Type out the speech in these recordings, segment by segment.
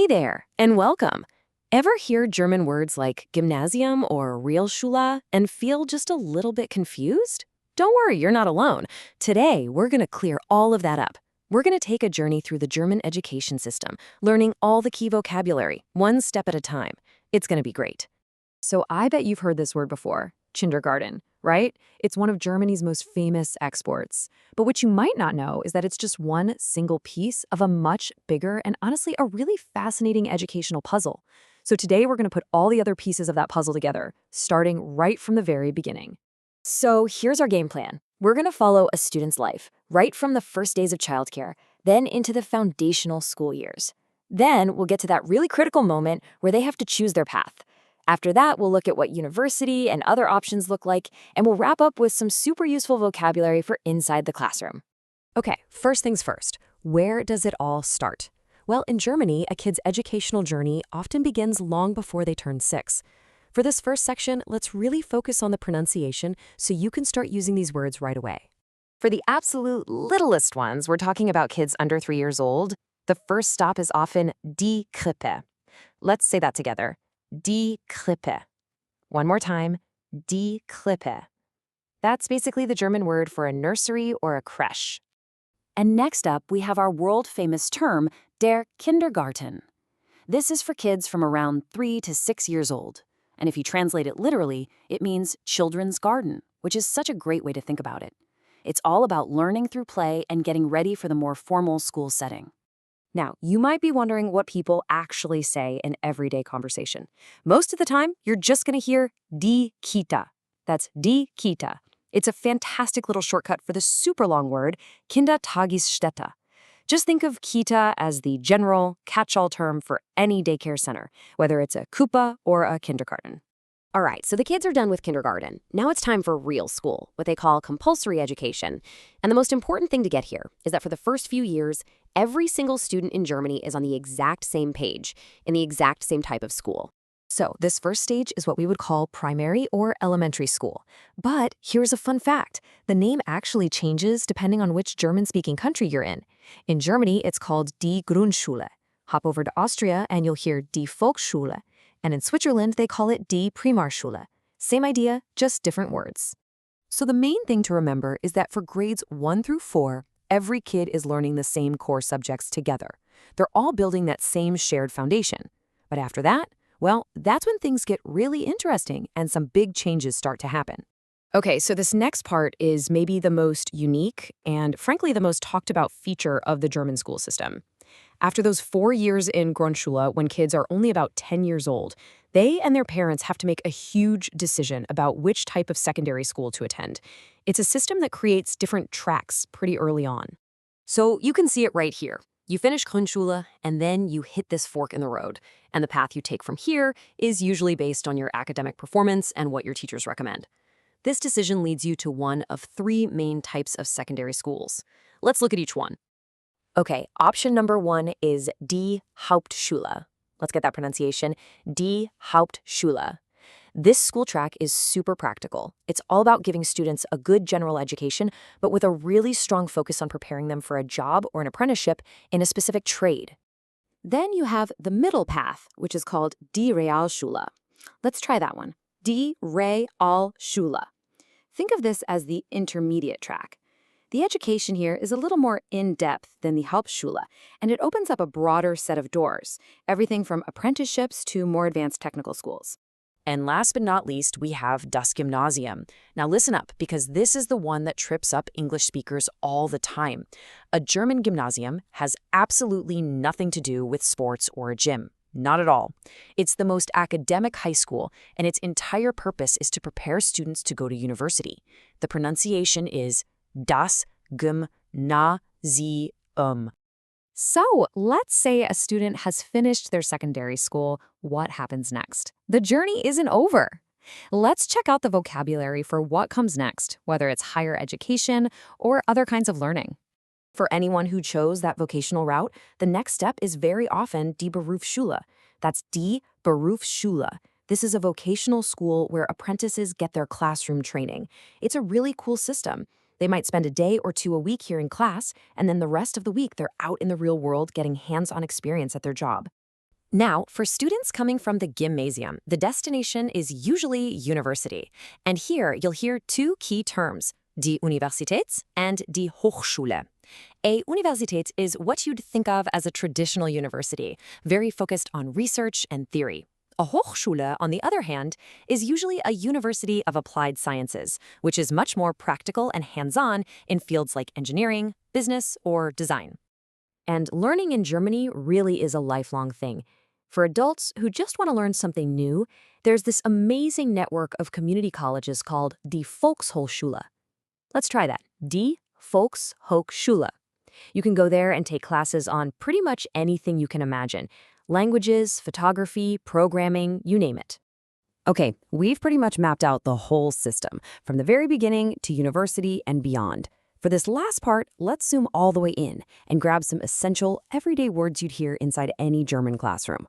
there, and welcome. Ever hear German words like Gymnasium or Realschule and feel just a little bit confused? Don't worry, you're not alone. Today, we're going to clear all of that up. We're going to take a journey through the German education system, learning all the key vocabulary, one step at a time. It's going to be great. So I bet you've heard this word before, kindergarten, right? It's one of Germany's most famous exports. But what you might not know is that it's just one single piece of a much bigger and honestly a really fascinating educational puzzle. So today we're going to put all the other pieces of that puzzle together, starting right from the very beginning. So here's our game plan. We're going to follow a student's life, right from the first days of childcare, then into the foundational school years. Then we'll get to that really critical moment where they have to choose their path. After that, we'll look at what university and other options look like, and we'll wrap up with some super useful vocabulary for inside the classroom. Okay, first things first. Where does it all start? Well, in Germany, a kid's educational journey often begins long before they turn 6. For this first section, let's really focus on the pronunciation so you can start using these words right away. For the absolute littlest ones, we're talking about kids under 3 years old. The first stop is often die Krippe. Let's say that together. Die Krippe. One more time, die Krippe. That's basically the German word for a nursery or a creche. And next up, we have our world-famous term, der Kindergarten. This is for kids from around 3 to 6 years old. And if you translate it literally, it means children's garden, which is such a great way to think about it. It's all about learning through play and getting ready for the more formal school setting. Now, you might be wondering what people actually say in everyday conversation. Most of the time, you're just going to hear die Kita. That's die Kita. It's a fantastic little shortcut for the super long word Kindertagesstätte. Just think of Kita as the general, catch-all term for any daycare center, whether it's a Kupa or a kindergarten. All right, so the kids are done with kindergarten. Now it's time for real school, what they call compulsory education. And the most important thing to get here is that for the first few years, every single student in Germany is on the exact same page, in the exact same type of school. So this first stage is what we would call primary or elementary school. But here's a fun fact. The name actually changes depending on which German-speaking country you're in. In Germany, it's called die Grundschule. Hop over to Austria and you'll hear die Volksschule. And in Switzerland, they call it die Primarschule. Same idea, just different words. So the main thing to remember is that for grades 1 through 4, every kid is learning the same core subjects together. They're all building that same shared foundation. But after that, well, that's when things get really interesting and some big changes start to happen. Okay, so this next part is maybe the most unique and, frankly, the most talked about feature of the German school system. After those 4 years in Grundschule, when kids are only about 10 years old, they and their parents have to make a huge decision about which type of secondary school to attend. It's a system that creates different tracks pretty early on. So you can see it right here. You finish Grundschule, and then you hit this fork in the road. And the path you take from here is usually based on your academic performance and what your teachers recommend. This decision leads you to one of 3 main types of secondary schools. Let's look at each one. Okay, option number 1 is die Hauptschule. Let's get that pronunciation, die Hauptschule. This school track is super practical. It's all about giving students a good general education, but with a really strong focus on preparing them for a job or an apprenticeship in a specific trade. Then you have the middle path, which is called die Realschule. Let's try that one, die Realschule. Think of this as the intermediate track. The education here is a little more in-depth than the Hauptschule, and it opens up a broader set of doors, everything from apprenticeships to more advanced technical schools. And last but not least, we have das Gymnasium. Now listen up, because this is the one that trips up English speakers all the time. A German gymnasium has absolutely nothing to do with sports or a gym. Not at all. It's the most academic high school, and its entire purpose is to prepare students to go to university. The pronunciation is das Gymnasium. So let's say a student has finished their secondary school. What happens next? The journey isn't over. Let's check out the vocabulary for what comes next, whether it's higher education or other kinds of learning. For anyone who chose that vocational route, the next step is very often die Berufsschule. That's die Berufsschule. This is a vocational school where apprentices get their classroom training. It's a really cool system. They might spend a day or 2 a week here in class, and then the rest of the week they're out in the real world getting hands-on experience at their job. Now, for students coming from the gymnasium, the destination is usually university. And here you'll hear two key terms, die Universität and die Hochschule. A Universität is what you'd think of as a traditional university, very focused on research and theory. A Hochschule, on the other hand, is usually a university of applied sciences, which is much more practical and hands-on in fields like engineering, business, or design. And learning in Germany really is a lifelong thing. For adults who just want to learn something new, there's this amazing network of community colleges called Die Volkshochschule. Let's try that. Die Volkshochschule. You can go there and take classes on pretty much anything you can imagine. Languages, photography, programming, you name it. Okay, we've pretty much mapped out the whole system, from the very beginning to university and beyond. For this last part, let's zoom all the way in and grab some essential, everyday words you'd hear inside any German classroom.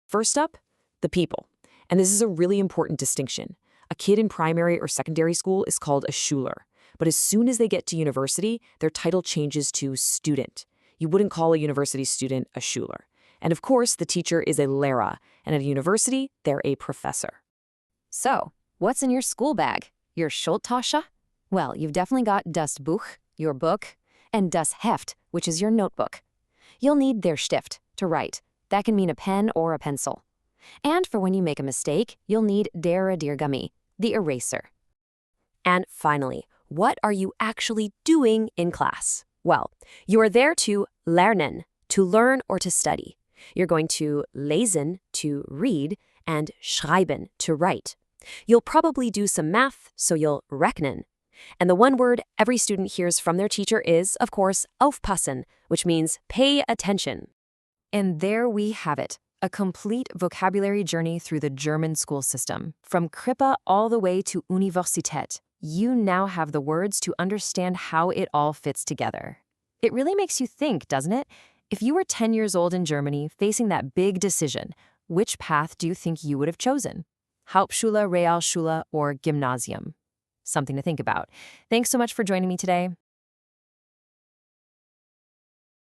First up, the people. And this is a really important distinction. A kid in primary or secondary school is called a Schüler. But as soon as they get to university, their title changes to student. You wouldn't call a university student a Schüler. And of course, the teacher is a Lehrer, and at a university, they're a professor. So, what's in your school bag? Your Schultasche? Well, you've definitely got das Buch, your book, and das Heft, which is your notebook. You'll need der Stift to write. That can mean a pen or a pencil. And for when you make a mistake, you'll need der Radiergummi, the eraser. And finally, what are you actually doing in class? Well, you are there to lernen, to learn or to study. You're going to lesen, to read, and schreiben, to write. You'll probably do some math, so you'll rechnen. And the one word every student hears from their teacher is, of course, aufpassen, which means pay attention. And there we have it, a complete vocabulary journey through the German school system. From Krippe all the way to Universität, you now have the words to understand how it all fits together. It really makes you think, doesn't it? If you were 10 years old in Germany facing that big decision, which path do you think you would have chosen? Hauptschule, Realschule, or Gymnasium? Something to think about. Thanks so much for joining me today.